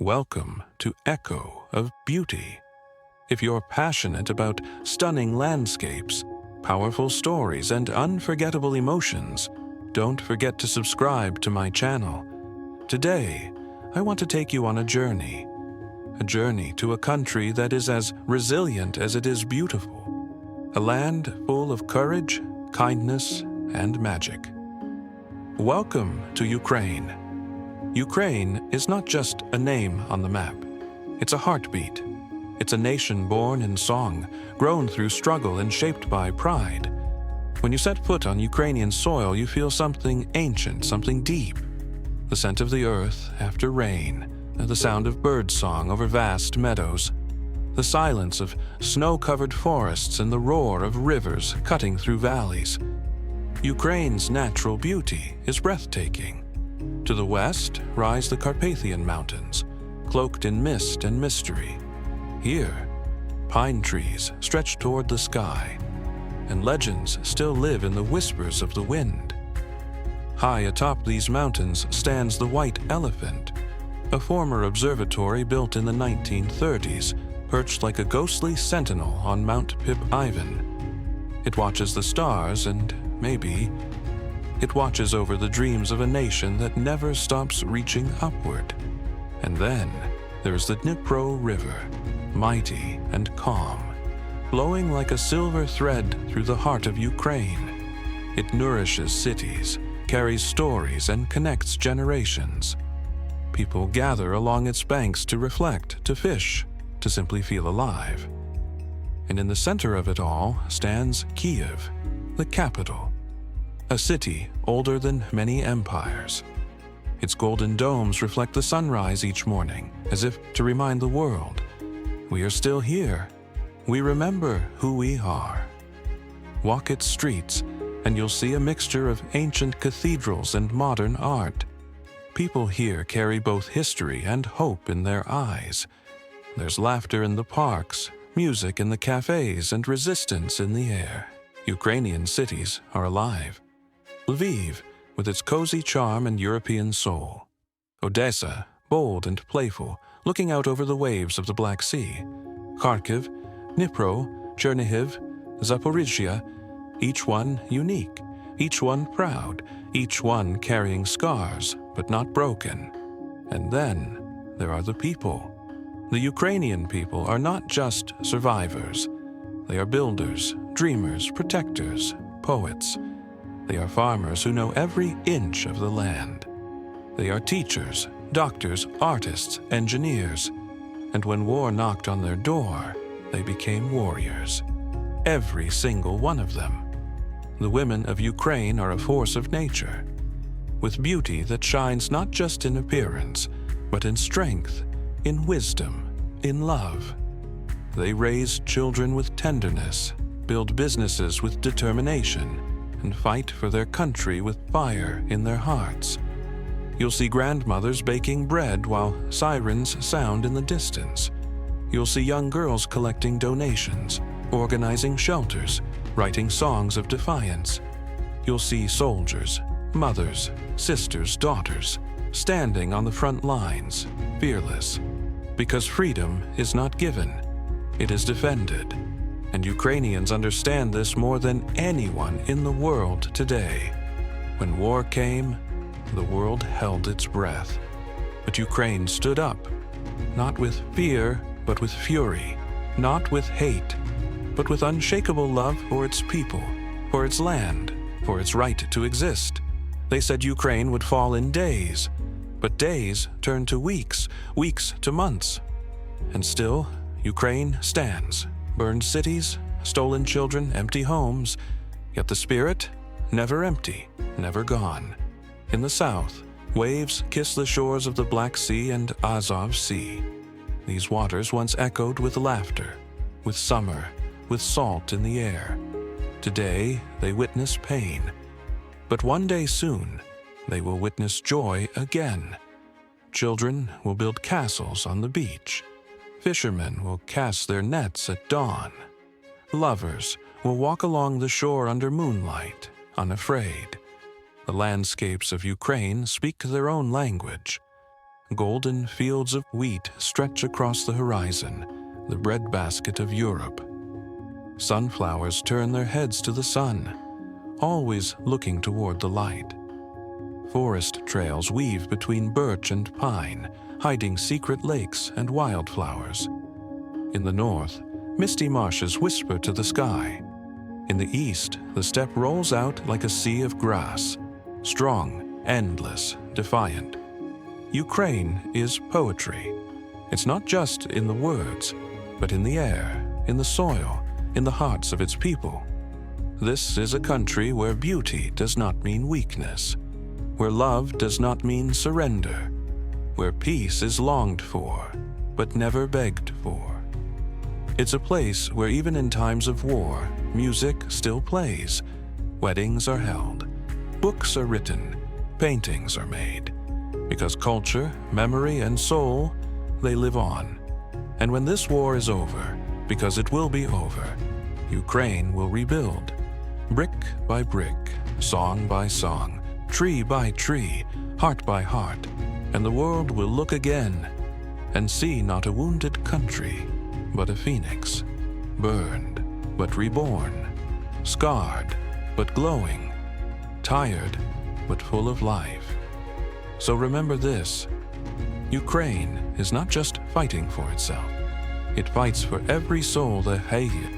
Welcome to Echo of Beauty. If you're passionate about stunning landscapes, powerful stories, and unforgettable emotions, don't forget to subscribe to my channel. Today, I want to take you on a journey to a country that is as resilient as it is beautiful, a land full of courage, kindness, and magic. Welcome to Ukraine. Ukraine is not just a name on the map. It's a heartbeat. It's a nation born in song, grown through struggle, and shaped by pride. When you set foot on Ukrainian soil, you feel something ancient, something deep. The scent of the earth after rain, the sound of birdsong over vast meadows, the silence of snow-covered forests, and the roar of rivers cutting through valleys. Ukraine's natural beauty is breathtaking. To the west rise the Carpathian Mountains, cloaked in mist and mystery. Here, pine trees stretch toward the sky, and legends still live in the whispers of the wind. High atop these mountains stands the White Elephant, a former observatory built in the 1930s, perched like a ghostly sentinel on Mount Pip Ivan. It watches the stars and, maybe, it watches over the dreams of a nation that never stops reaching upward. And then there's the Dnipro River, mighty and calm, flowing like a silver thread through the heart of Ukraine. It nourishes cities, carries stories, and connects generations. People gather along its banks to reflect, to fish, to simply feel alive. And in the center of it all stands Kyiv, the capital. A city older than many empires. Its golden domes reflect the sunrise each morning, as if to remind the world, we are still here. We remember who we are. Walk its streets, and you'll see a mixture of ancient cathedrals and modern art. People here carry both history and hope in their eyes. There's laughter in the parks, music in the cafes, and resistance in the air. Ukrainian cities are alive. Lviv, with its cozy charm and European soul. Odessa, bold and playful, looking out over the waves of the Black Sea. Kharkiv, Dnipro, Chernihiv, Zaporizhia, each one unique, each one proud, each one carrying scars, but not broken. And then there are the people. The Ukrainian people are not just survivors. They are builders, dreamers, protectors, poets. They are farmers who know every inch of the land. They are teachers, doctors, artists, engineers. And when war knocked on their door, they became warriors. Every single one of them. The women of Ukraine are a force of nature, with beauty that shines not just in appearance, but in strength, in wisdom, in love. They raise children with tenderness, build businesses with determination, and fight for their country with fire in their hearts. You'll see grandmothers baking bread while sirens sound in the distance. You'll see young girls collecting donations, organizing shelters, writing songs of defiance. You'll see soldiers, mothers, sisters, daughters, standing on the front lines, fearless. Because freedom is not given, it is defended. And Ukrainians understand this more than anyone in the world today. When war came, the world held its breath. But Ukraine stood up, not with fear, but with fury, not with hate, but with unshakable love for its people, for its land, for its right to exist. They said Ukraine would fall in days, but days turned to weeks, weeks to months. And still, Ukraine stands. Burned cities, stolen children, empty homes, yet the spirit, never empty, never gone. In the south, waves kiss the shores of the Black Sea and Azov Sea. These waters once echoed with laughter, with summer, with salt in the air. Today, they witness pain. But one day soon, they will witness joy again. Children will build castles on the beach. Fishermen will cast their nets at dawn. Lovers will walk along the shore under moonlight, unafraid. The landscapes of Ukraine speak their own language. Golden fields of wheat stretch across the horizon, the breadbasket of Europe. Sunflowers turn their heads to the sun, always looking toward the light. Forest trails weave between birch and pine, hiding secret lakes and wildflowers. In the north, misty marshes whisper to the sky. In the east, the steppe rolls out like a sea of grass, strong, endless, defiant. Ukraine is poetry. It's not just in the words, but in the air, in the soil, in the hearts of its people. This is a country where beauty does not mean weakness, where love does not mean surrender, where peace is longed for, but never begged for. It's a place where even in times of war, music still plays, weddings are held, books are written, paintings are made. Because culture, memory, and soul, they live on. And when this war is over, because it will be over, Ukraine will rebuild. Brick by brick, song by song, tree by tree, heart by heart, and the world will look again and see not a wounded country, but a phoenix, burned but reborn, scarred but glowing, tired but full of life. So remember this: Ukraine is not just fighting for itself, it fights for every soul that hated